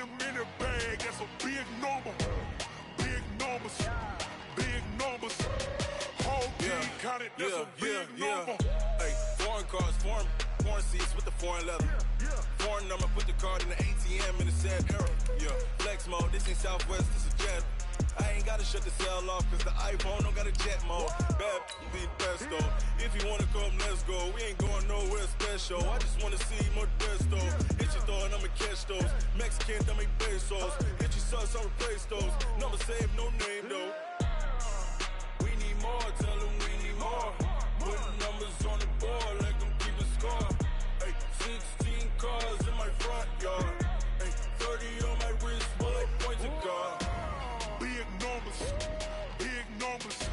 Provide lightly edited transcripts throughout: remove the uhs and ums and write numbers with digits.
100 in the bag, that's a big number. Big numbers, big numbers. Whole team counted, that's a big number. Hey, foreign cars, foreign seats with the foreign leather. Foreign number, put the card in the ATM in the sad era. Yeah, flex mode, this ain't Southwest, this is jet. I ain't gotta shut the cell off, cause the iPhone don't got a jet mode. Bad be best though. If you wanna come, let's go. We ain't going nowhere special. I just wanna see more desto. Hit your throw and I'ma catch those. Mexican, I make pesos. Hit your sauce, I'll replace those. Number save, no name though. We need more, tell them we need more. Putting numbers on the board, let them keep a score. Hey, 16 cars in my front yard. Hey, 30 on my wrist, bullet points of God. Big numbers,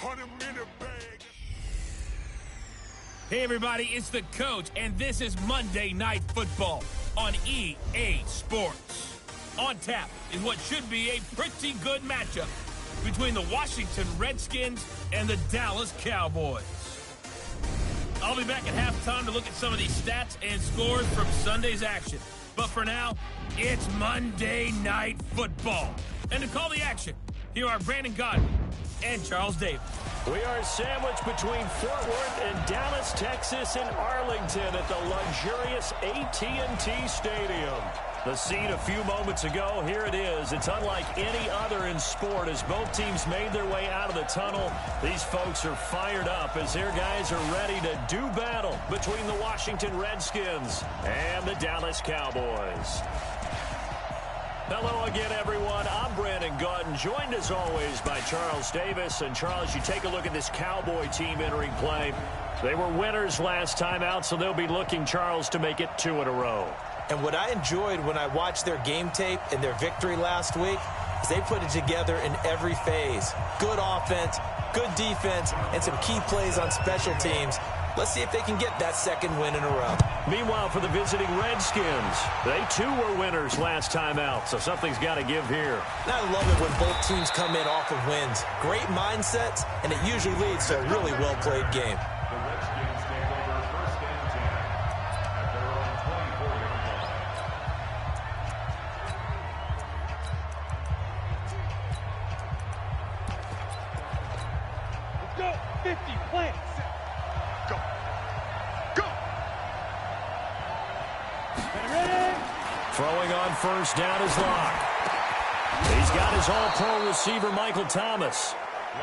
100 in the bag. Hey everybody, it's the coach, and this is Monday Night Football on EA Sports. On tap is what should be a pretty good matchup between the Washington Redskins and the Dallas Cowboys. I'll be back at halftime to look at some of these stats and scores from Sunday's action. But for now, it's Monday Night Football. And to call the action, here are Brandon Godwin and Charles Davis. We are sandwiched between Fort Worth and Dallas, Texas, and Arlington at the luxurious AT&T Stadium. The scene a few moments ago, here it is. It's unlike any other in sport as both teams made their way out of the tunnel. These folks are fired up as their guys are ready to do battle between the Washington Redskins and the Dallas Cowboys. Hello again, everyone. I'm Brandon Godden, joined as always by Charles Davis. And Charles, you take a look at this Cowboy team entering play. They were winners last time out, so they'll be looking, Charles, to make it 2 in a row. And what I enjoyed when I watched their game tape and their victory last week is they put it together in every phase. Good offense, good defense, and some key plays on special teams. Let's see if they can get that second win in a row. Meanwhile, for the visiting Redskins, they too were winners last time out, so something's got to give here. And I love it when both teams come in off of wins. Great mindsets, and it usually leads to a really well-played game. Go, 50, plant. Throwing on first down is Locke. He's got his all-pro receiver, Michael Thomas.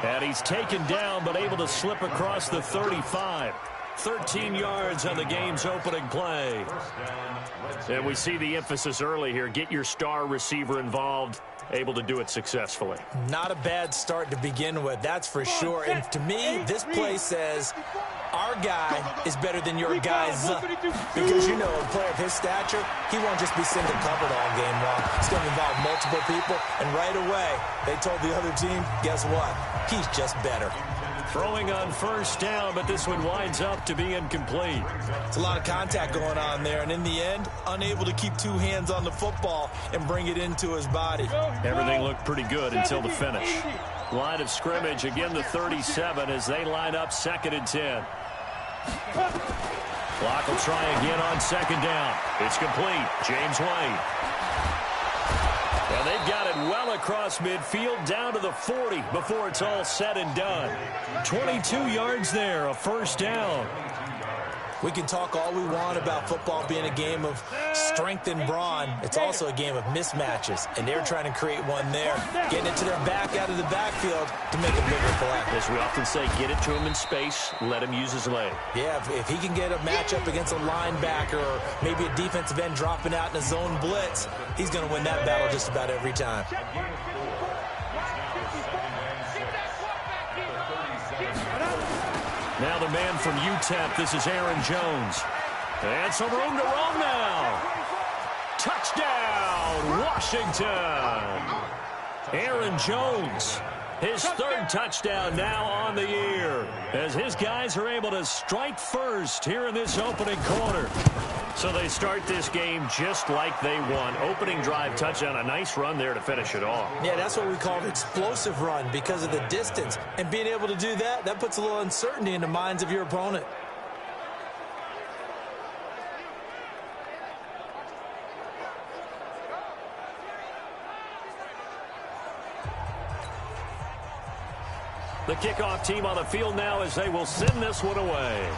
And he's taken down, but able to slip across the 35. 13 yards on the game's opening play. And we see the emphasis early here. Get your star receiver involved. Able to do it successfully. Not a bad start to begin with, that's for sure. And to me, this play says our guy is better than your guy's. Because, you know, a player of his stature, he won't just be single covered all game long. It's going to involve multiple people. And right away, they told the other team, guess what? He's just better. Throwing on first down, but this one winds up to be incomplete. It's a lot of contact going on there, and in the end, unable to keep two hands on the football and bring it into his body. Everything looked pretty good until the finish. Line of scrimmage, again the 37 as they line up 2nd and 10. Clock will try again on 2nd down. It's complete. James White. And they've got it well across midfield down to the 40 before it's all said and done. 22 yards there, a first down. We can talk all we want about football being a game of strength and brawn. It's also a game of mismatches, and they're trying to create one there, getting it to their back out of the backfield to make a bigger play. As we often say, get it to him in space, let him use his leg. Yeah, if he can get a matchup against a linebacker or maybe a defensive end dropping out in a zone blitz, he's going to win that battle just about every time. Now the man from UTEP, this is Aaron Jones. And some room to roam now. Touchdown, Washington. Aaron Jones, his 3rd touchdown now on the year, as his guys are able to strike first here in this opening quarter. So they start this game just like they won. Opening drive touchdown, a nice run there to finish it off. Yeah, that's what we call an explosive run because of the distance. And being able to do that, that puts a little uncertainty in the minds of your opponent. The kickoff team on the field now as they will send this one away.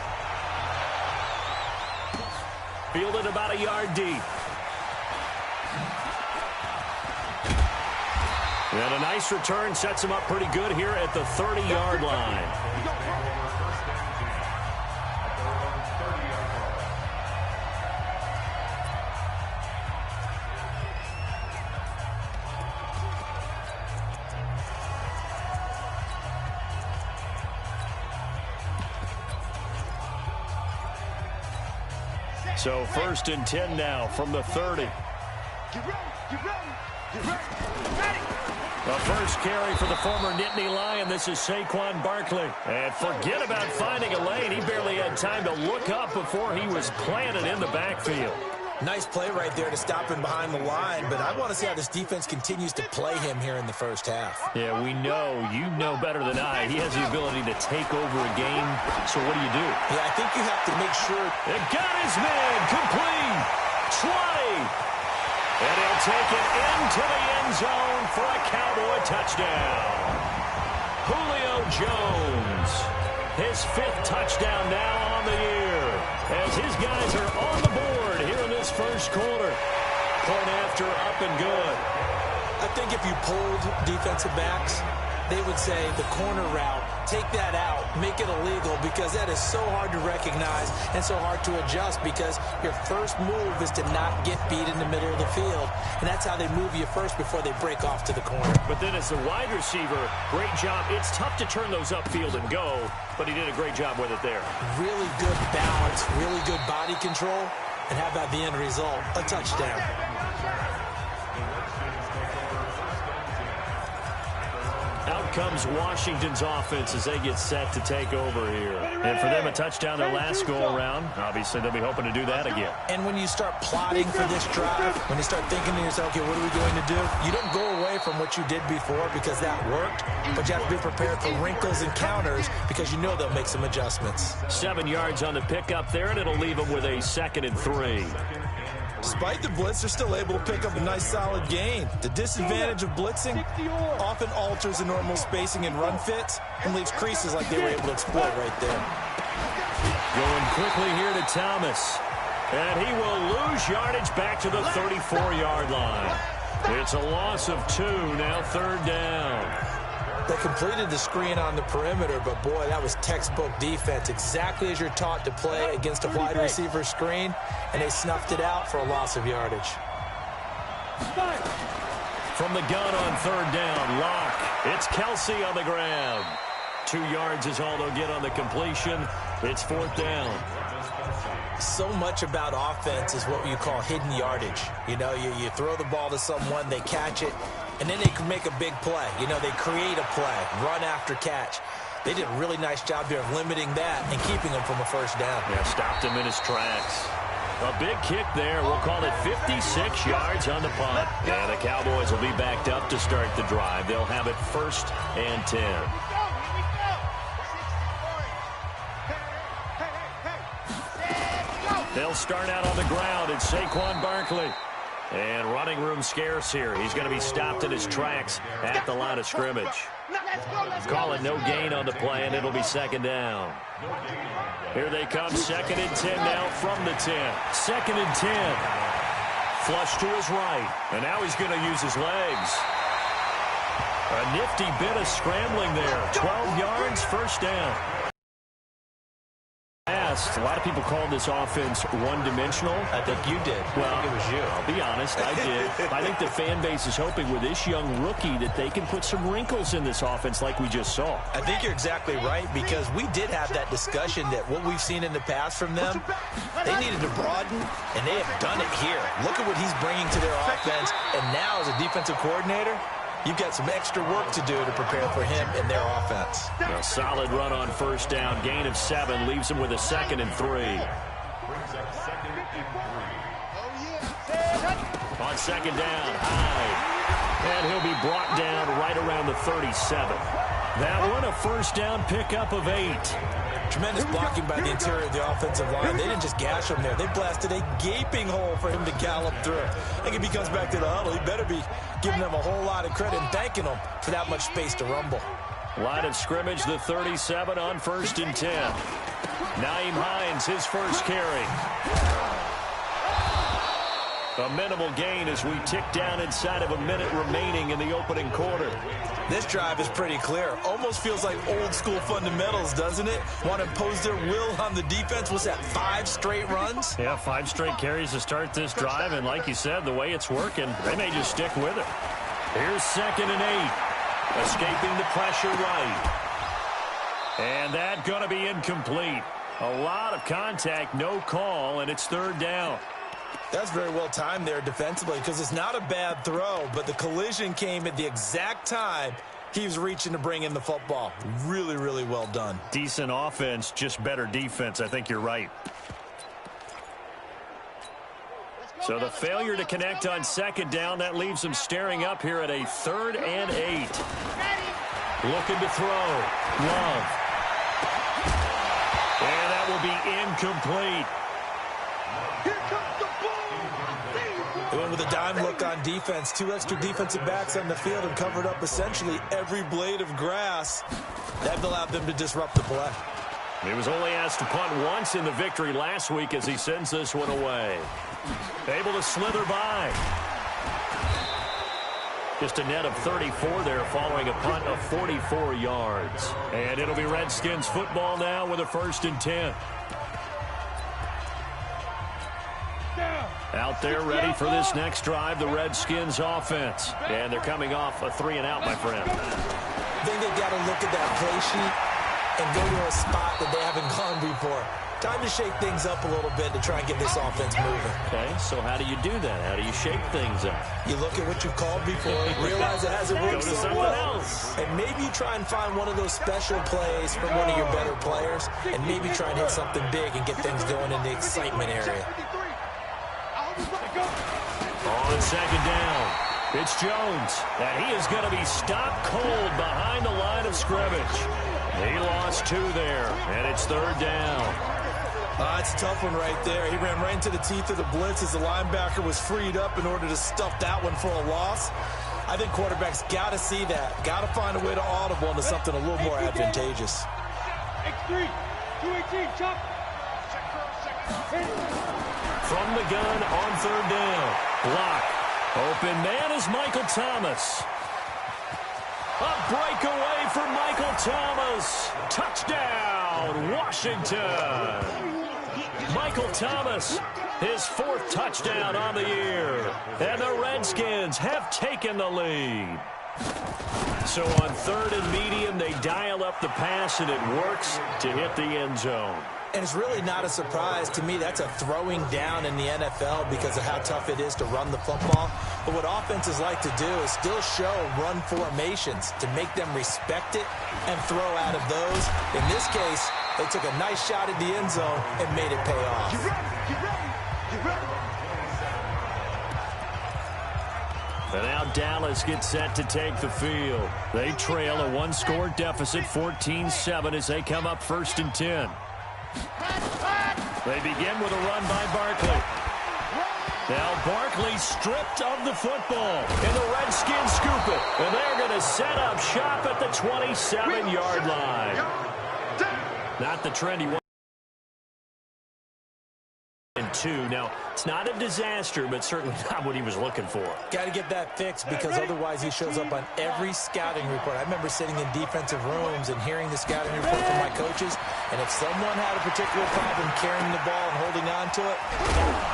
Fielded about a yard deep. And a nice return sets him up pretty good here at the 30-yard line. So 1st and 10 now from the 30. The first carry for the former Nittany Lion. This is Saquon Barkley. And forget about finding a lane. He barely had time to look up before he was planted in the backfield. Nice play right there to stop him behind the line, but I want to see how this defense continues to play him here in the first half. Yeah, we know. You know better than I. He has the ability to take over a game. So what do you do? Yeah, I think you have to make sure. It got his man complete. Slay. And he'll take it into the end zone for a Cowboy touchdown. Julio Jones, his 5th touchdown now on the year, as his guys are on the board here in this first quarter. Point after, up and good. I think if you pulled defensive backs, they would say the corner route, take that out, make it illegal, because that is so hard to recognize and so hard to adjust, because your first move is to not get beat in the middle of the field. And that's how they move you first before they break off to the corner. But then as the wide receiver, great job. It's tough to turn those upfield and go, but he did a great job with it there. Really good balance, really good body control, and how about the end result? A touchdown. Out comes Washington's offense as they get set to take over here. And for them, a touchdown their last go-around. Obviously, they'll be hoping to do that again. And when you start plotting for this drive, when you start thinking to yourself, okay, what are we going to do? You don't go away from what you did before because that worked, but you have to be prepared for wrinkles and counters because you know they'll make some adjustments. 7 yards on the pickup there, and it'll leave them with a 2nd and 3. Despite the blitz, they're still able to pick up a nice solid gain. The disadvantage of blitzing often alters the normal spacing and run fits and leaves creases like they were able to exploit right there. Going quickly here to Thomas. And he will lose yardage back to the 34-yard line. It's a loss of 2, now 3rd down. They completed the screen on the perimeter, but boy, that was textbook defense. Exactly as you're taught to play against a wide receiver screen, and they snuffed it out for a loss of yardage. From the gun on 3rd down, Locke. It's Kelsey on the ground. 2 yards is all they'll get on the completion. It's 4th down. So much about offense is what you call hidden yardage. You know, you throw the ball to someone, they catch it, and then they can make a big play. You know, they create a play, run after catch. They did a really nice job there of limiting that and keeping him from a 1st down. Yeah, stopped him in his tracks. A big kick there. We'll call it 56 yards on the punt. And the Cowboys will be backed up to start the drive. They'll have it 1st and 10. They'll start out on the ground. It's Saquon Barkley. And running room scarce here. He's going to be stopped in his tracks at the line of scrimmage. Call it no gain on the play, and it'll be 2nd down. Here they come, 2nd and 10 now from the 10. 2nd and 10. Flush to his right. And now he's going to use his legs. A nifty bit of scrambling there. 12 yards, 1st down. A lot of people called this offense one-dimensional. I think you did. Well, I think it was you. I'll be honest, I did. I think the fan base is hoping with this young rookie that they can put some wrinkles in this offense like we just saw. I think you're exactly right, because we did have that discussion that what we've seen in the past from them, they needed to broaden, and they have done it here. Look at what he's bringing to their offense, and now as a defensive coordinator, you've got some extra work to do to prepare for him in their offense. A solid run on 1st down. Gain of 7 leaves him with a 2nd and 3. On 2nd down, high. And he'll be brought down right around the 37. That one a 1st down pickup of 8. Tremendous blocking by the interior of the offensive line. They didn't just gash him there. They blasted a gaping hole for him to gallop through. I think if he comes back to the huddle, he better be giving them a whole lot of credit and thanking them for that much space to rumble. Line of scrimmage, the 37 on 1st and 10. Nyheim Hines, his first carry. A minimal gain as we tick down inside of a minute remaining in the opening quarter. This drive is pretty clear. Almost feels like old school fundamentals, doesn't it? Want to impose their will on the defense. What's that, 5 straight runs? Yeah, 5 straight carries to start this drive. And like you said, the way it's working, they may just stick with it. Here's 2nd and 8. Escaping the pressure right. And that going to be incomplete. A lot of contact, no call, and it's 3rd down. That's very well timed there defensively because it's not a bad throw, but the collision came at the exact time he was reaching to bring in the football. Really, really well done. Decent offense, just better defense. I think you're right. So the failure to connect on 2nd down, that leaves them staring up here at a 3rd and 8. Looking to throw. Love. And that will be incomplete. They went with a dime look on defense. 2 extra defensive backs on the field and covered up essentially every blade of grass. That allowed them to disrupt the play. He was only asked to punt once in the victory last week as he sends this one away. Able to slither by. Just a net of 34 there following a punt of 44 yards. And it'll be Redskins football now with a 1st and 10. Out there ready for this next drive, the Redskins offense. And they're coming off a 3-and-out, my friend. I think they've got to look at that play sheet and go to a spot that they haven't gone before. Time to shake things up a little bit to try and get this offense moving. Okay, so how do you do that? How do you shake things up? You look at what you've called before, realize it hasn't worked so well, and maybe you try and find one of those special plays from one of your better players, and maybe try and hit something big and get things going in the excitement area. On 2nd down, it's Jones, and he is going to be stopped cold behind the line of scrimmage. He lost 2 there, and it's 3rd down. It's a tough one right there. He ran right into the teeth of the blitz as the linebacker was freed up in order to stuff that one for a loss. I think quarterbacks got to see that. Got to find a way to audible into something a little more advantageous. X3, 218, chop. From the gun on 3rd down. Block. Open man is Michael Thomas. A breakaway for Michael Thomas. Touchdown, Washington. Michael Thomas, his 4th touchdown on the year. And the Redskins have taken the lead. So on 3rd and medium, they dial up the pass, and it works to hit the end zone. And it's really not a surprise to me. That's a throwing down in the NFL because of how tough it is to run the football. But what offenses like to do is still show run formations to make them respect it and throw out of those. In this case, they took a nice shot at the end zone and made it pay off. You ready? You ready? You ready? And now Dallas gets set to take the field. They trail a 1-score deficit, 14-7, as they come up 1st and 10. They begin with a run by Barkley. Now Barkley stripped of the football. And the Redskins scoop it. And they're going to set up shop at the 27-yard line. Not the trend he wanted. 2. Now, it's not a disaster, but certainly not what he was looking for. Got to get that fixed because otherwise he shows up on every scouting report. I remember sitting in defensive rooms and hearing the scouting report from my coaches, and if someone had a particular problem carrying the ball and holding on to it.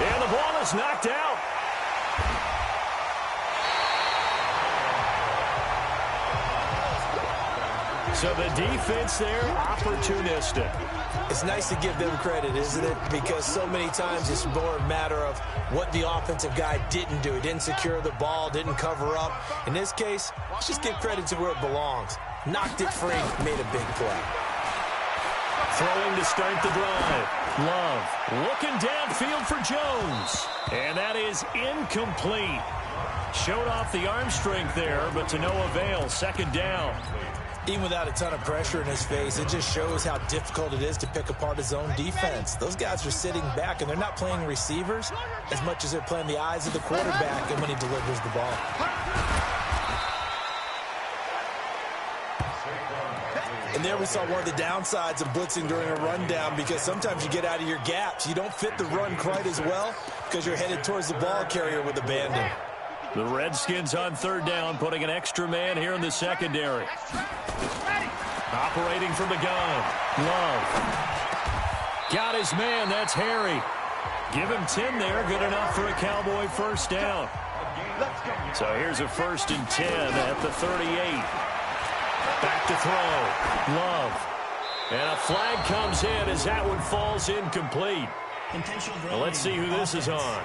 And the ball is knocked out. So the defense there, opportunistic. It's nice to give them credit, isn't it? Because so many times it's more a matter of what the offensive guy didn't do. He didn't secure the ball, didn't cover up. In this case, let's just give credit to where it belongs. Knocked it free, made a big play. Throwing to start the drive. Love looking downfield for Jones. And that is incomplete. Showed off the arm strength there, but to no avail. 2nd down. Even without a ton of pressure in his face, it just shows how difficult it is to pick apart his own defense. Those guys are sitting back, and they're not playing receivers as much as they're playing the eyes of the quarterback and when he delivers the ball. And there we saw one of the downsides of blitzing during a rundown, because sometimes you get out of your gaps. You don't fit the run quite as well because you're headed towards the ball carrier with abandon. The Redskins on third down, putting an extra man here in the secondary. Operating from the gun. Love. Got his man. That's Harry. Give him 10 there. Good enough for a Cowboy first down. So here's a 1st and 10 at the 38. Back to throw. Love. And a flag comes in as that one falls incomplete. Well, let's see who this is on.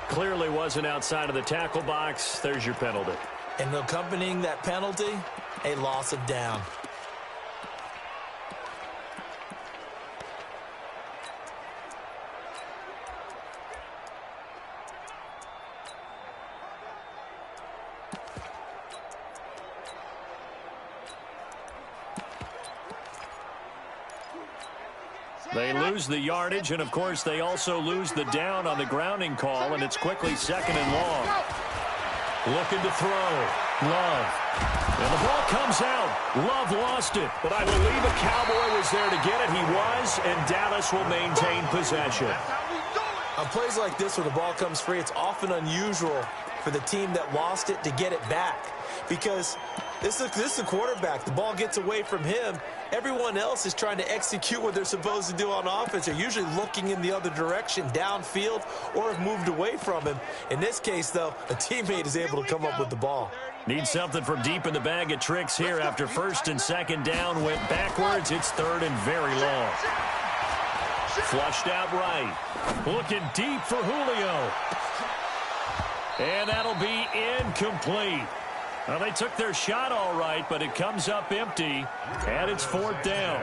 Clearly wasn't outside of the tackle box. There's your penalty. And accompanying that penalty, a loss of down. They lose the yardage, and, of course, they also lose the down on the grounding call, and it's quickly 2nd and long. Looking to throw. Love. And the ball comes out. Love lost it, but I believe a Cowboy was there to get it. He was, and Dallas will maintain possession. On plays like this where the ball comes free, it's often unusual for the team that lost it to get it back, because this is a quarterback. The ball gets away from him. Everyone else is trying to execute what they're supposed to do on offense. They're usually looking in the other direction, downfield, or have moved away from him. In this case, though, a teammate is able to come up with the ball. Need something from deep in the bag of tricks here after 1st and 2nd down. Went backwards. It's 3rd and very long. Flushed out right. Looking deep for Julio. And that'll be incomplete. Well, they took their shot all right, but it comes up empty, and it's 4th down.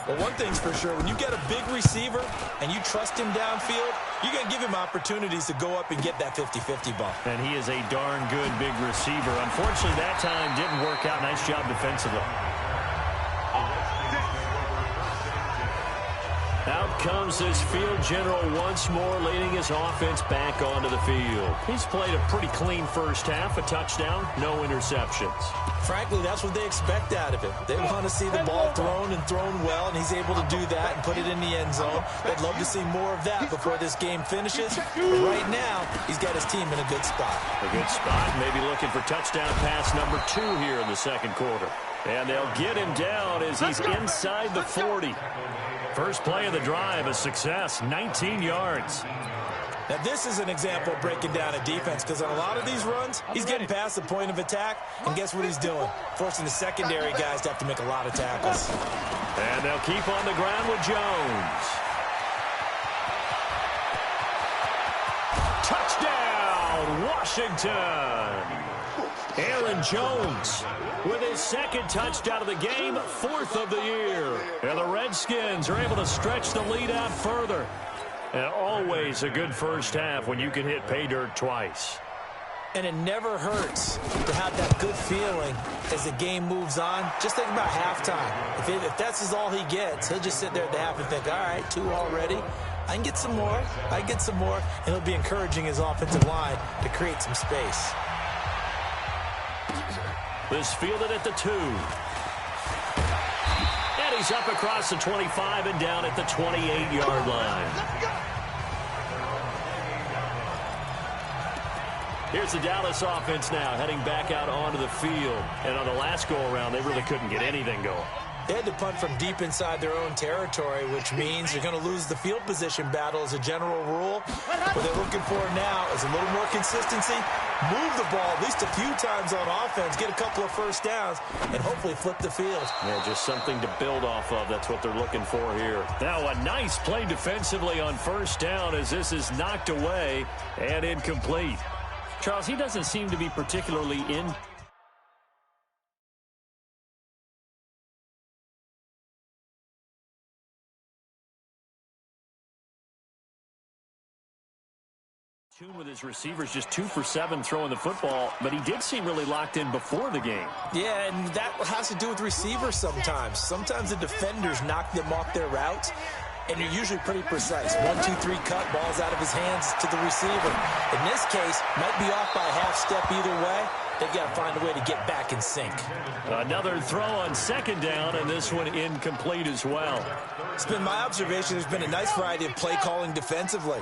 Well, one thing's for sure, when you get a big receiver and you trust him downfield, you're going to give him opportunities to go up and get that 50-50 ball. And he is a darn good big receiver. Unfortunately, that time didn't work out. Nice job defensively. Out comes this field general once more, leading his offense back onto the field. He's played a pretty clean first half, a touchdown, no interceptions. Frankly, that's what they expect out of him. They want to see the ball thrown and thrown well, and he's able to do that and put it in the end zone. They'd love to see more of that before this game finishes. But right now, he's got his team in a good spot. A good spot, maybe looking for touchdown pass number 2 here in the 2nd quarter. And they'll get him down as he's inside the 40. First play of the drive, a success, 19 yards. Now, this is an example of breaking down a defense, because on a lot of these runs, he's getting past the point of attack, and guess what he's doing? Forcing the secondary guys to have to make a lot of tackles. And they'll keep on the ground with Jones. Touchdown, Washington! Aaron Jones with his 2nd touchdown of the game, 4th of the year. And the Redskins are able to stretch the lead out further. And always a good first half when you can hit pay dirt twice. And it never hurts to have that good feeling as the game moves on. Just think about halftime. If that's all he gets, he'll just sit there at the half and think, all right, 2 already. I can get some more. I can get some more. And he'll be encouraging his offensive line to create some space. This fielded at the 2. And he's up across the 25 and down at the 28-yard line. Here's the Dallas offense now heading back out onto the field. And on the last go-around, they really couldn't get anything going. They had to punt from deep inside their own territory, which means you're going to lose the field position battle as a general rule. What they're looking for now is a little more consistency, move the ball at least a few times on offense, get a couple of first downs, and hopefully flip the field. Yeah, just something to build off of. That's what they're looking for here. Now a nice play defensively on first down as this is knocked away and incomplete. Charles, he doesn't seem to be particularly in tune with his receivers, just 2 for 7 throwing the football, but he did seem really locked in before the game. Yeah, and that has to do with receivers sometimes. Sometimes the defenders knock them off their routes. and you're usually pretty precise. 1, 2, 3 cut, ball's out of his hands to the receiver. In this case, might be off by a half step either way. They've got to find a way to get back in sync. Another throw on second down, and this one incomplete as well. It's been my observation there's been a nice variety of play calling defensively.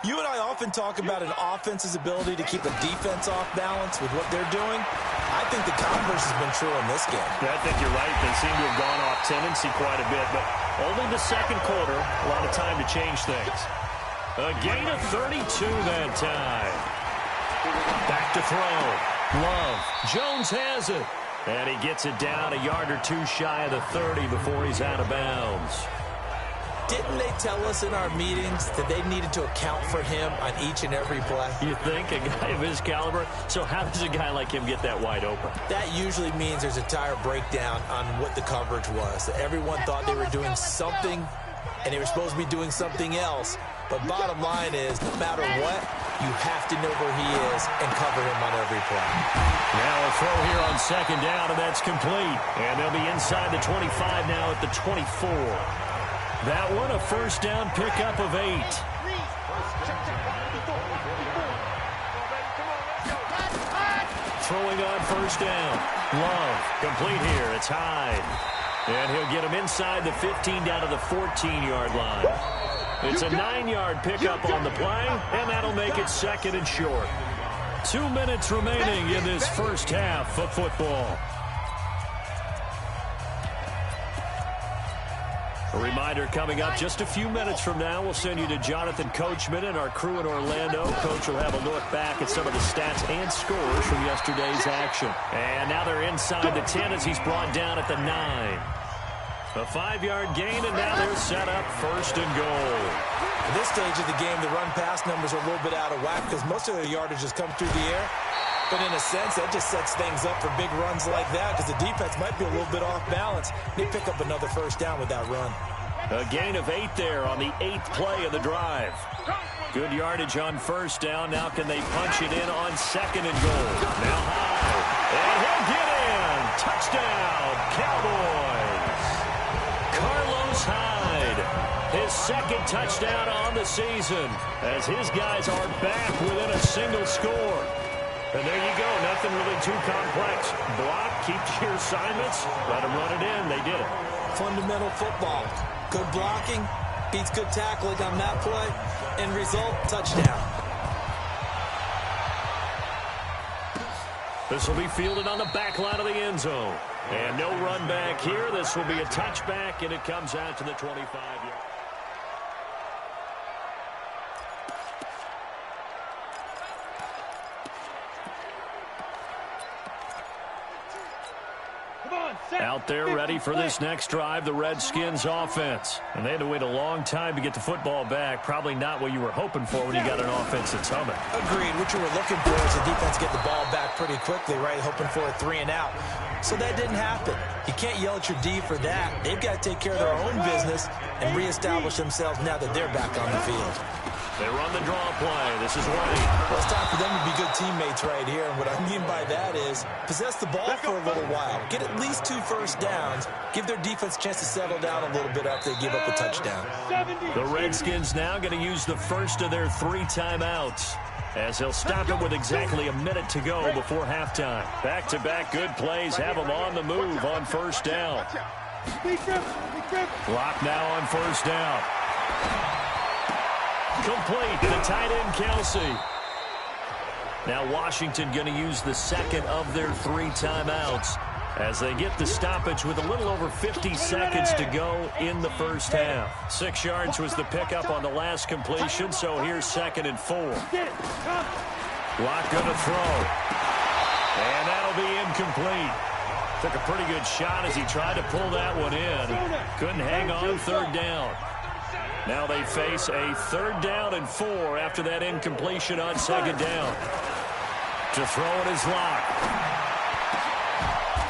You and I often talk about an offense's ability to keep a defense off balance with what they're doing. I think the converse has been true in this game. Yeah, I think you're right. They seem to have gone off tendency quite a bit, but only the second quarter, a lot of time to change things. A gain of 32 that time. Back to throw. Love. Jones has it. And he gets it down a yard or two shy of the 30 before he's out of bounds. Didn't they tell us in our meetings that they needed to account for him on each and every play? You think? A guy of his caliber? So how does a guy like him get that wide open? That usually means there's a tire breakdown on what the coverage was. That everyone thought they were doing something, and they were supposed to be doing something else. But bottom line is, no matter what, you have to know where he is and cover him on every play. Now a throw here on second down, and that's complete. And they'll be inside the 25 now at the 24. That one, a first down pickup of 8. Throwing on first down. Love, complete here. It's Hyde. And he'll get him inside the 15 down to the 14-yard line. It's a 9-yard pickup on the play, and that'll make it second and short. 2 minutes remaining in this first half of football. A reminder coming up just a few minutes from now, we'll send you to Jonathan Coachman and our crew in Orlando. Coach will have a look back at some of the stats and scores from yesterday's action. And now they're inside the 10 as he's brought down at the 9. A 5-yard gain, and now they're set up first and goal. At this stage of the game, the run-pass numbers are a little bit out of whack because most of their yardage has come through the air. But in a sense, that just sets things up for big runs like that because the defense might be a little bit off balance. They pick up another first down with that run. A gain of 8 there on the 8th play of the drive. Good yardage on first down. Now can they punch it in on second and goal? Now high. And he'll get in. Touchdown, Cowboys. Carlos Hyde, his second touchdown on the season as his guys are back within a single score. And there you go, nothing really too complex. Block, keep to your assignments, let them run it in. They did it. Fundamental football. Good blocking, beats good tackling on that play. End result, touchdown. This will be fielded on the back line of the end zone. And no run back here. This will be a touchback, and it comes out to the 25-yard. Out there ready for this next drive, the Redskins offense. And they had to wait a long time to get the football back. Probably not what you were hoping for when you got an offense that's humming. Agreed. What you were looking for is the defense get the ball back pretty quickly, right? Hoping for a 3 and out. So that didn't happen. You can't yell at your D for that. They've got to take care of their own business and reestablish themselves now that they're back on the field. They run the draw play. This is White. Well, it's time for them to be good teammates right here. And what I mean by that is possess the ball for a little while. Get at least 2 first downs. Give their defense a chance to settle down a little bit after they give up a touchdown. The Redskins now going to use the first of their 3 timeouts as they'll stop it with exactly a minute to go before halftime. Back-to-back good plays have them on the move on first down. Clock now on first down. Complete to the tight end, Kelsey. Now Washington going to use the second of their 3 timeouts as they get the stoppage with a little over 50 seconds to go in the first half. 6 yards was the pickup on the last completion, so here's 2nd and 4. Lock going to throw. And that'll be incomplete. Took a pretty good shot as he tried to pull that one in. Couldn't hang on 3rd down. Now they face a 3rd down and 4 after that incompletion on 2nd down. To throw it is Lock.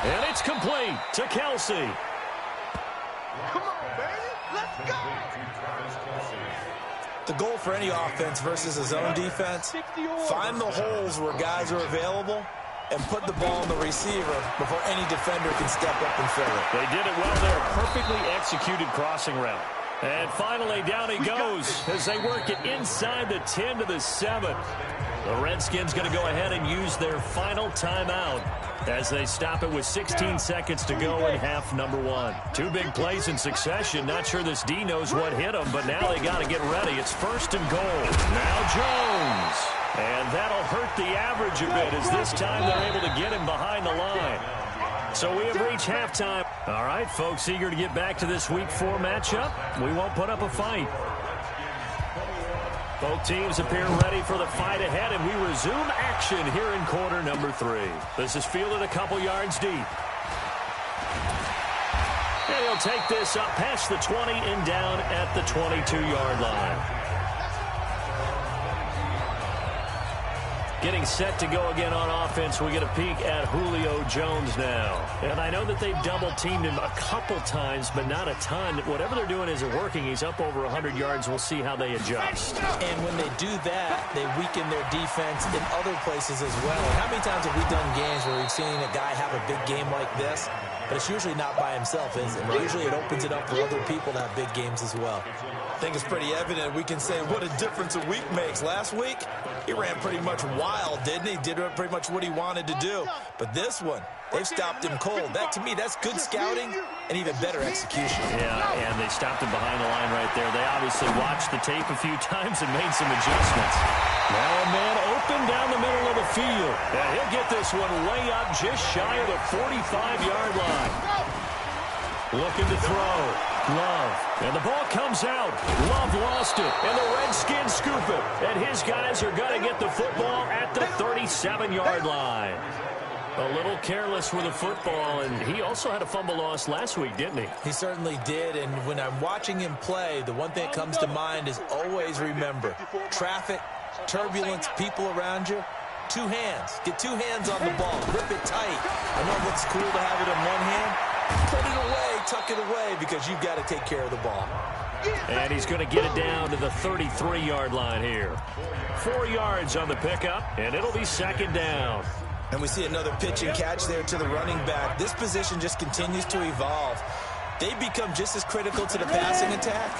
And it's complete to Kelsey. Come on, baby. Let's go. The goal for any offense versus a zone defense, find the holes where guys are available and put the ball on the receiver before any defender can step up and fill it. They did it well there. Perfectly executed crossing route. And finally, down he goes as they work it inside the 10 to the 7. The Redskins going to go ahead and use their final timeout as they stop it with 16 seconds to go in half number 1. 2 big plays in succession. Not sure this D knows what hit them, but now they got to get ready. It's 1st and goal. Now Jones. And that'll hurt the average a bit as this time they're able to get him behind the line. So we have reached halftime. All right, folks, eager to get back to this Week 4 matchup. We won't put up a fight. Both teams appear ready for the fight ahead, and we resume action here in quarter number 3. This is fielded a couple yards deep. And he'll take this up past the 20 and down at the 22-yard line. Getting set to go again on offense, we get a peek at Julio Jones now. And I know that they've double-teamed him a couple times, but not a ton. Whatever they're doing isn't working. He's up over 100 yards. We'll see how they adjust. And when they do that, they weaken their defense in other places as well. And how many times have we done games where we've seen a guy have a big game like this? But it's usually not by himself, is it? Usually it opens it up for other people to have big games as well. I think it's pretty evident. We can say what a difference a week makes. Last week, he ran pretty much wild, didn't he? Did pretty much what he wanted to do. But this one, they've stopped him cold. That, to me, that's good scouting and even better execution. Yeah, and they stopped him behind the line right there. They obviously watched the tape a few times and made some adjustments. Now a man open down the middle of the field. And he'll get this one way up just shy of the 45-yard line. Looking to throw. Love. And the ball comes out. Love lost it. And the Redskins scoop it. And his guys are going to get the football at the 37-yard line. A little careless with the football, and he also had a fumble loss last week, didn't he? He certainly did, and when I'm watching him play, the one thing that comes to mind is always remember, traffic, turbulence, people around you, 2 hands. Get 2 hands on the ball. Grip it tight. I know it looks cool to have it in one hand. Put it away, tuck it away, because you've got to take care of the ball. And he's going to get it down to the 33-yard line here. 4 yards on the pickup, and it'll be 2nd down. And we see another pitch and catch there to the running back. This position just continues to evolve. They become just as critical to the passing attack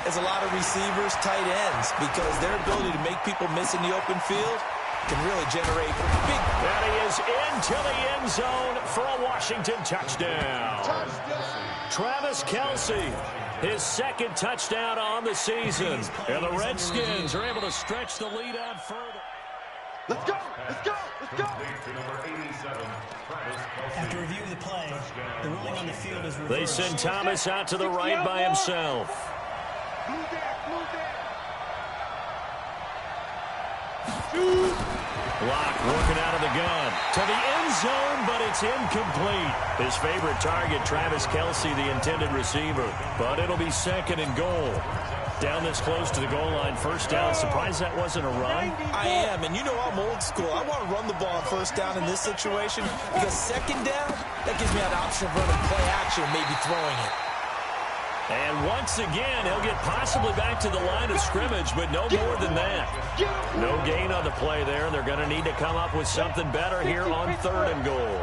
as a lot of receivers, tight ends, because their ability to make people miss in the open field can really generate big. And he is into the end zone for a Washington touchdown. Travis Kelce, his 2nd touchdown on the season. And the Redskins are able to stretch the lead out further. Let's go! Let's go! Let's go! After reviewing the play, the ruling on the field is reversed. They send Thomas out to the right by himself. Block working out of the gun to the end zone, but it's incomplete. His favorite target, Travis Kelce, the intended receiver. But it'll be 2nd and goal. Down this close to the goal line, 1st down. Surprised that wasn't a run? I am, and you know I'm old school. I want to run the ball on 1st down in this situation because 2nd down, that gives me an option of running play action, maybe throwing it. And once again, he'll get possibly back to the line of scrimmage, but no more than that. No gain on the play there. They're going to need to come up with something better here on 3rd and goal.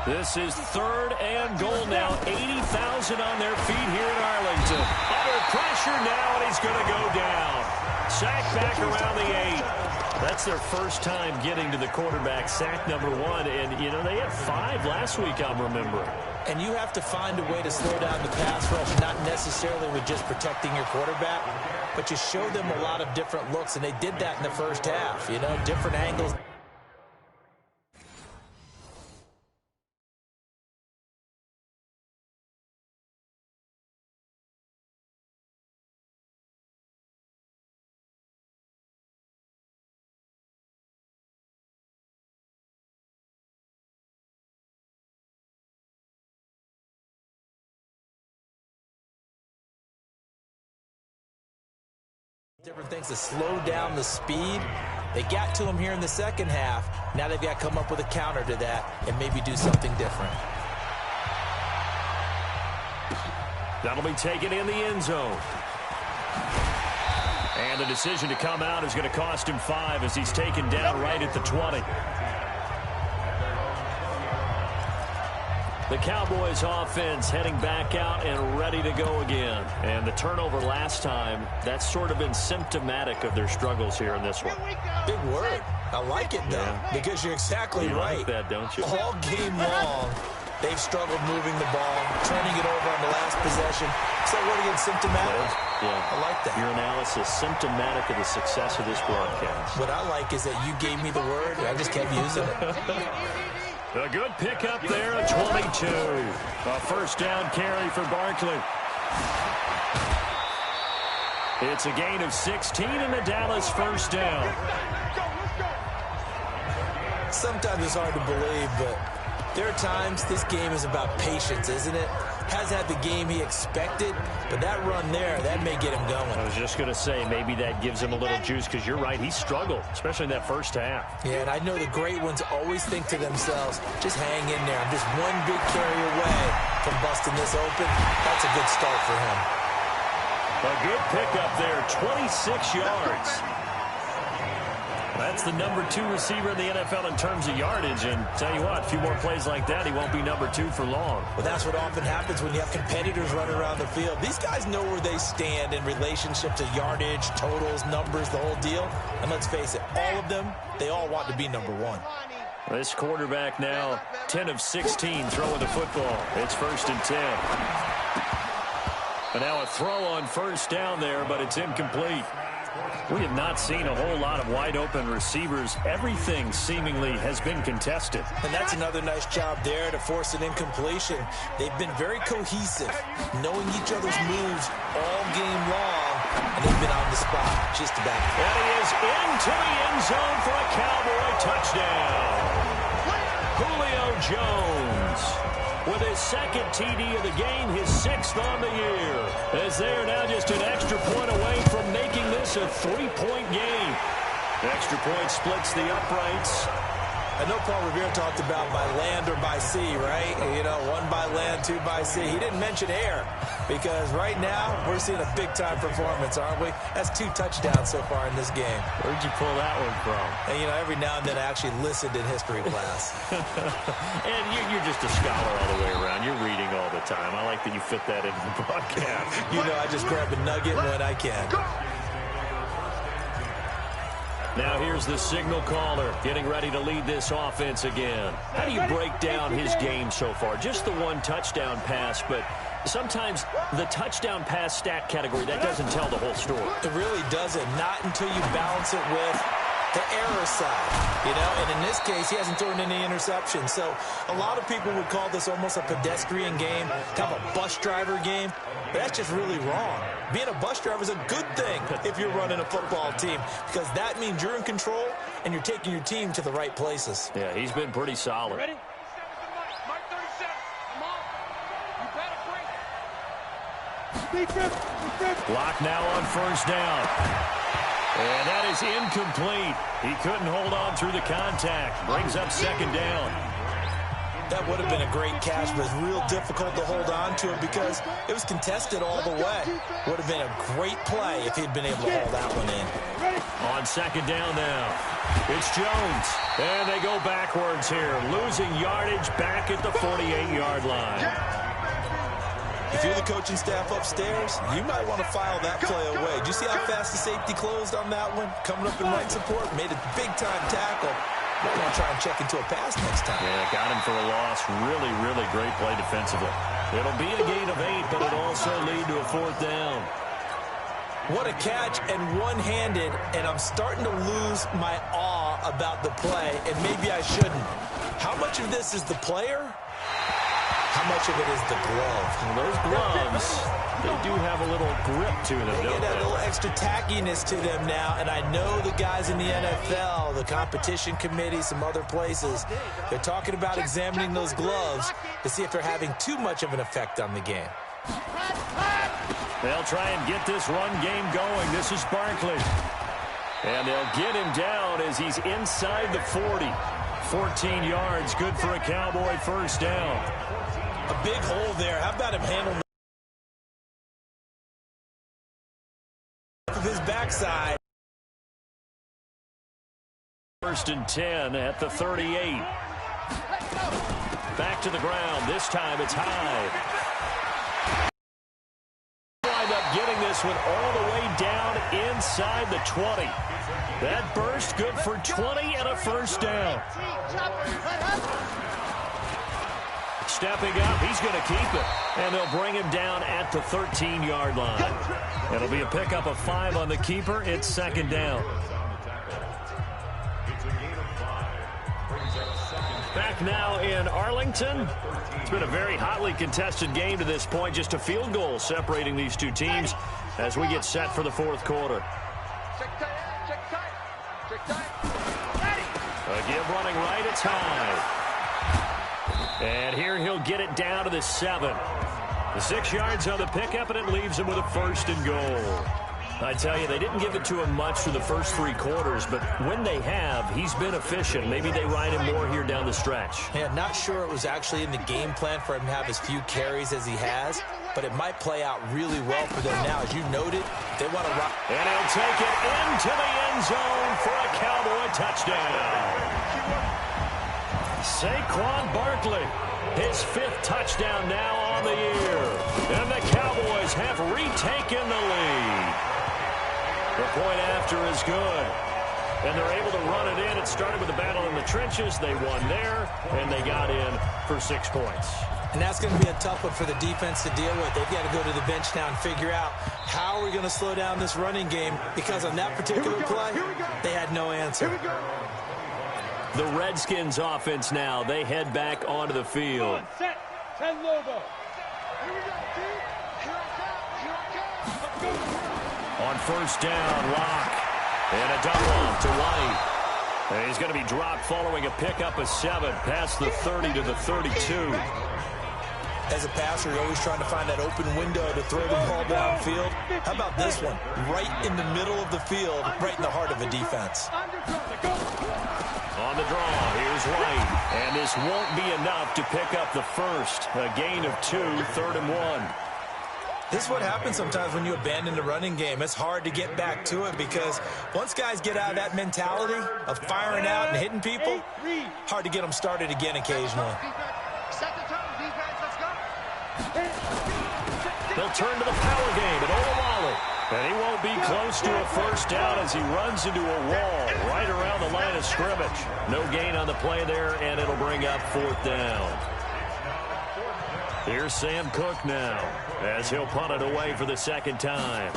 This is 3rd and goal now. 80,000 on their feet here in Arlington. Under pressure now, and he's going to go down. Sacked back around the 8. That's their first time getting to the quarterback, sack number 1. And, you know, they had 5 last week, I'm remembering. And you have to find a way to slow down the pass rush, not necessarily with just protecting your quarterback, but you show them a lot of different looks, and they did that in the first half, you know, different angles. Different things to slow down the speed. They got to him here in the 2nd half. Now they've got to come up with a counter to that and maybe do something different. That'll be taken in the end zone. And the decision to come out is going to cost him 5 as he's taken down right at the 20. The Cowboys offense heading back out and ready to go again. And the turnover last time, that's sort of been symptomatic of their struggles here in this one. Big word. I like it, though, because you're exactly right. You like that, don't you? All game long, they've struggled moving the ball, turning it over on the last possession. So what again, symptomatic? Yeah. I like that. Your analysis, symptomatic of the success of this broadcast. What I like is that you gave me the word, and I just kept using it. A good pickup there at 22. A first down carry for Barkley. It's a gain of 16 and a Dallas first down. Sometimes it's hard to believe, but there are times this game is about patience, isn't it? Has had the game he expected, but that run there, that may get him going. I was just going to say, maybe that gives him a little juice, because you're right, he struggled, especially in that first half. Yeah, and I know the great ones always think to themselves, just hang in there. I'm just one big carry away from busting this open. That's a good start for him. A good pickup there, 26 yards. That's the number 2 receiver in the NFL in terms of yardage, and tell you what, a few more plays like that, he won't be number 2 for long. Well, that's what often happens when you have competitors running around the field. These guys know where they stand in relationship to yardage, totals, numbers, the whole deal. And let's face it, all of them, they all want to be number 1. This quarterback now, 10 of 16 throwing the football. It's 1st and 10. And now a throw on first down there, but it's incomplete. We have not seen a whole lot of wide-open receivers. Everything seemingly has been contested. And that's another nice job there to force an incompletion. They've been very cohesive, knowing each other's moves all game long, and they've been on the spot just about. And he is into the end zone for a Cowboy touchdown. Julio Jones with his 2nd TD of the game, his 6th on the year, as they are now just an extra point away from making this a 3-point game. Extra point splits the uprights. I know Paul Revere talked about by land or by sea, right? You know, 1 by land, 2 by sea. He didn't mention air, because right now we're seeing a big-time performance, aren't we? That's 2 touchdowns so far in this game. Where'd you pull that one from? And, you know, every now and then I actually listened in history class. And you're just a scholar all the way around. You're reading all the time. I like that you fit that into the broadcast. You know, I just grab a nugget when I can. Now here's the signal caller getting ready to lead this offense again. How do you break down his game so far? Just the 1 touchdown pass, but sometimes the touchdown pass stat category, that doesn't tell the whole story. It really doesn't. Not until you balance it with the error side, you know, and in this case, he hasn't thrown any interceptions. So a lot of people would call this almost a pedestrian game, kind of a bus driver game, but that's just really wrong. Being a bus driver is a good thing if you're running a football team, because that means you're in control and you're taking your team to the right places. Yeah, he's been pretty solid. Ready? Mark 37. Come on. You better break. Block now on first down. And that is incomplete. He couldn't hold on through the contact. Brings up 2nd down. That would have been a great catch, but it's real difficult to hold on to it because it was contested all the way. Would have been a great play if he'd been able to hold that one in. On 2nd down now, it's Jones. And they go backwards here, losing yardage back at the 48-yard line. If you're the coaching staff upstairs, you might want to file that play away. Do you see how fast the safety closed on that one? Coming up in right support, made a big-time tackle. We're going to try and check into a pass next time. Yeah, got him for a loss. Really, really great play defensively. It'll be a gain of 8, but it'll also lead to a 4th down. What a catch, and one-handed, and I'm starting to lose my awe about the play, and maybe I shouldn't. How much of this is the player? How much of it is the glove? Well, those gloves, they do have a little grip to them, They don't get a they? little extra tackiness to them now, and I know the guys in the NFL, the competition committee, some other places, they're talking about examining those gloves to see if they're having too much of an effect on the game. They'll try and get this run game going. This is Barkley. And they'll get him down as he's inside the 40. 14 yards, good for a Cowboy first down. A big hole there. How about him handling of his backside? 1st and 10 at the 38. Back to the ground. This time it's high. Wind up getting this one all the way down inside the 20. That burst good for 20 and a first down. Stepping up, he's going to keep it. And they'll bring him down at the 13-yard line. It'll be a pickup of 5 on the keeper. It's second down. Back now in Arlington. It's been a very hotly contested game to this point. Just a field goal separating these two teams as we get set for the fourth quarter. Again, running right, it's high. And here he'll get it down to the 7. The 6 yards on the pickup, and it leaves him with a first and goal. I tell you, they didn't give it to him much through the first 3 quarters, but when they have, he's been efficient. Maybe they ride him more here down the stretch. Yeah, not sure it was actually in the game plan for him to have as few carries as he has, but it might play out really well for them now. As you noted, they want to rock. And he'll take it into the end zone for a Cowboy touchdown. Saquon Barkley, his 5th touchdown now on the year. And the Cowboys have retaken the lead. The point after is good. And they're able to run it in. It started with a battle in the trenches. They won there, and they got in for 6 points. And that's going to be a tough one for the defense to deal with. They've got to go to the bench now and figure out how are we going to slow down this running game, because on that particular play, they had no answer. The Redskins offense now. They head back onto the field. Set. 10 Lobo. On first down, Locke. And a double off to White. And he's going to be dropped following a pickup of 7 past the 30 to the 32. As a passer, you're always trying to find that open window to throw the ball downfield. How about this one? Right in the middle of the field, right in the heart of a defense. On the draw, here's White. And this won't be enough to pick up the first. A gain of 2, 3rd and 1. This is what happens sometimes when you abandon the running game. It's hard to get back to it because once guys get out of that mentality of firing out and hitting people, hard to get them started again occasionally. They'll turn to the power game at Olawale. And he won't be close to a first down as he runs into a wall right around the line of scrimmage. No gain on the play there, and it'll bring up 4th down. Here's Sam Cook now as he'll punt it away for the 2nd time.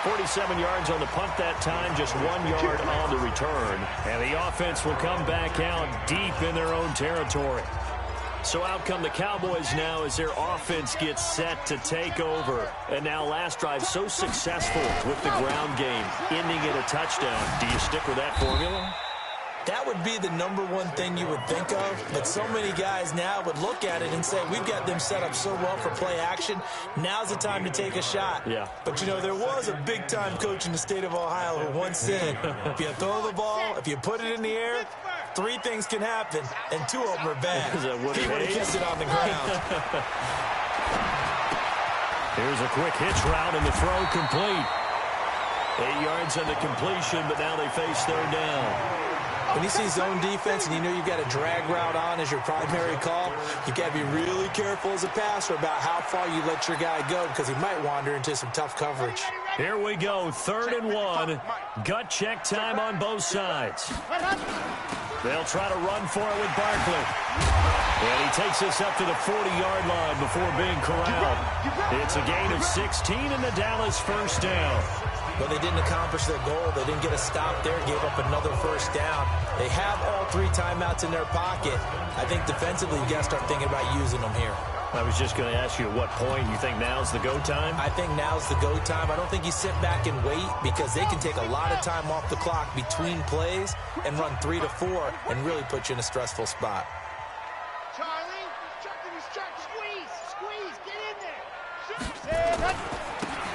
.47 yards on the punt that time, just 1 yard on the return. And the offense will come back out deep in their own territory. So out come the Cowboys now as their offense gets set to take over. And now last drive so successful with the ground game, ending in a touchdown. Do you stick with that formula? That would be the #1 thing you would think of, but so many guys now would look at it and say, we've got them set up so well for play action, now's the time to take a shot. Yeah. But, you know, there was a big-time coach in the state of Ohio who once said, if you throw the ball, if you put it in the air, 3 things can happen, and 2 of them are bad. He would have kissed it on the ground. Here's a quick hitch route, and the throw complete. 8 yards on the completion, but now they face 3rd down. When you see zone defense and you know you've got a drag route on as your primary call, you've got to be really careful as a passer about how far you let your guy go because he might wander into some tough coverage. Here we go, 3rd and 1. Gut check time on both sides. They'll try to run for it with Barkley. And he takes us up to the 40-yard line before being corralled. It's a gain of 16 and the Dallas first down. But they didn't accomplish their goal. They didn't get a stop there, gave up another first down. They have all 3 timeouts in their pocket. I think defensively, you got to start thinking about using them here. I was just going to ask you at what point you think now's the go time? I think now's the go time. I don't think you sit back and wait because they can take a lot of time off the clock between plays and run 3 to 4 and really put you in a stressful spot. Charlie, check, squeeze, get in there.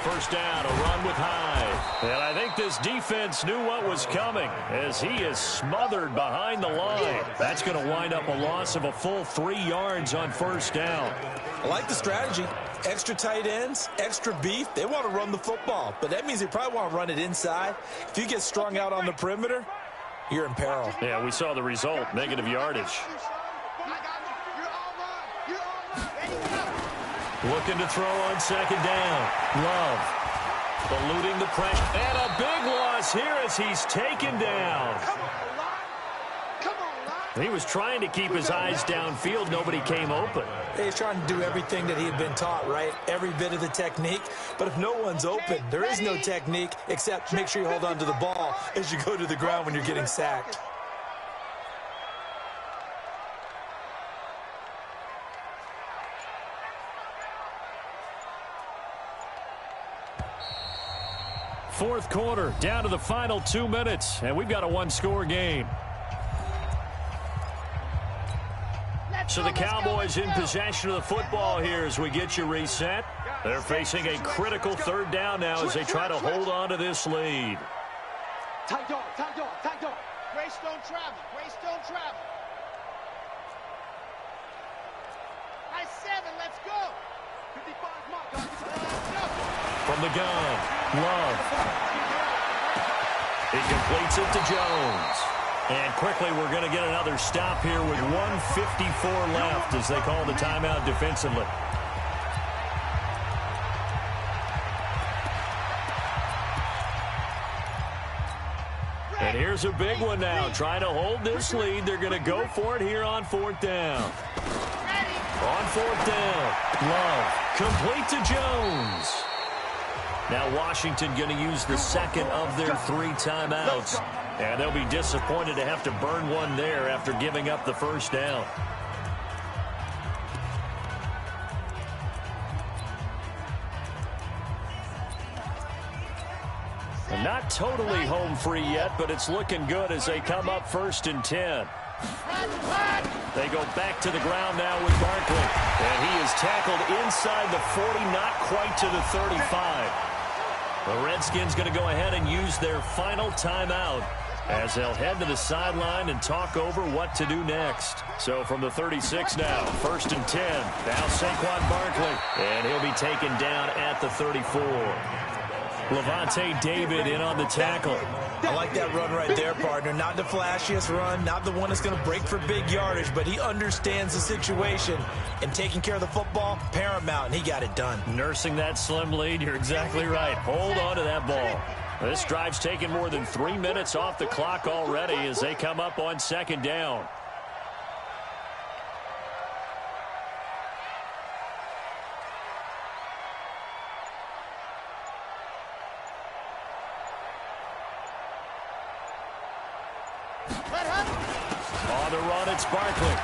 first down, a run with Hyde. And I think this defense knew what was coming as he is smothered behind the line. That's going to wind up a loss of a full 3 yards on first down. I like the strategy. Extra tight ends, extra beef. They want to run the football, but that means they probably want to run it inside. If you get strung out on the perimeter, you're in peril. Yeah, we saw the result, negative yardage. Looking to throw on second down. Love eluding the pressure. And a big loss here as he's taken down. He was trying to keep his eyes downfield. Nobody came open. He's trying to do everything that he had been taught, right? Every bit of the technique. But if no one's open, there is no technique except make sure you hold on to the ball as you go to the ground when you're getting sacked. Fourth quarter, down to the final 2 minutes, and we've got a one-score game. So the Cowboys in possession of the football here as we get you reset. They're facing a critical third down now as they try to hold on to this lead. Tight dog, tight dog, tight dog. Grace don't travel, Grace don't travel. Nice 7, let's go. 55 mark, guys. From the gun, Love. He completes it to Jones. And quickly, we're going to get another stop here with 1:54 left as they call the timeout defensively. And here's a big one now. Trying to hold this lead. They're going to go for it here on fourth down. On fourth down, Love. Complete to Jones. Now Washington going to use the second of their 3 timeouts. And they'll be disappointed to have to burn one there after giving up the first down. And not totally home free yet, but it's looking good as they come up 1st and 10. They go back to the ground now with Barkley. And he is tackled inside the 40, not quite to the 35. The Redskins going to go ahead and use their final timeout as they'll head to the sideline and talk over what to do next. So from the 36 now, 1st and 10. Now Saquon Barkley, and he'll be taken down at the 34. Levante David in on the tackle. I like that run right there, partner. Not the flashiest run, not the one that's going to break for big yardage, but he understands the situation, and taking care of the football, paramount, and he got it done. Nursing that slim lead, you're exactly right. Hold on to that ball. This drive's taken more than 3 minutes off the clock already as they come up on second down. On the run, it's Barkley.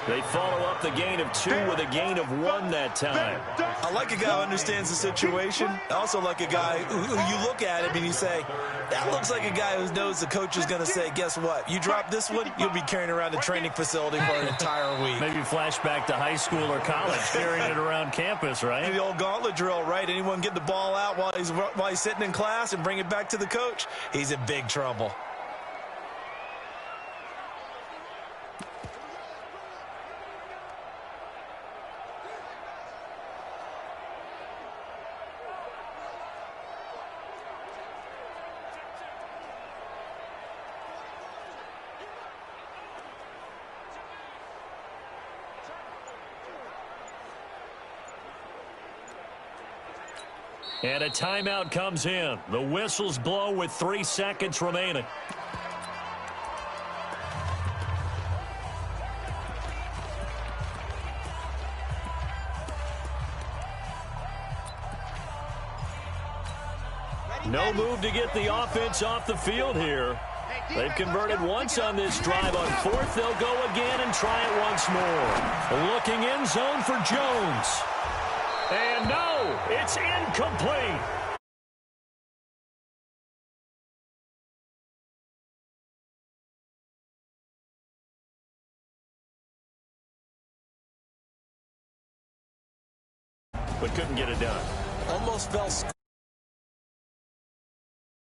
They follow up the gain of 2 with a gain of 1 that time. I like a guy who understands the situation. I also like a guy who you look at him and you say, that looks like a guy who knows the coach is going to say, guess what? You drop this one, you'll be carrying around a training facility for an entire week. Maybe flashback to high school or college, carrying it around campus, right? The old gauntlet drill, right? Anyone get the ball out while he's sitting in class and bring it back to the coach, he's in big trouble. And a timeout comes in. The whistles blow with 3 seconds remaining. No move to get the offense off the field here. They've converted once on this drive. On 4th, they'll go again and try it once more. Looking in zone for Jones. And no, it's incomplete. but couldn't get it done. Almost fell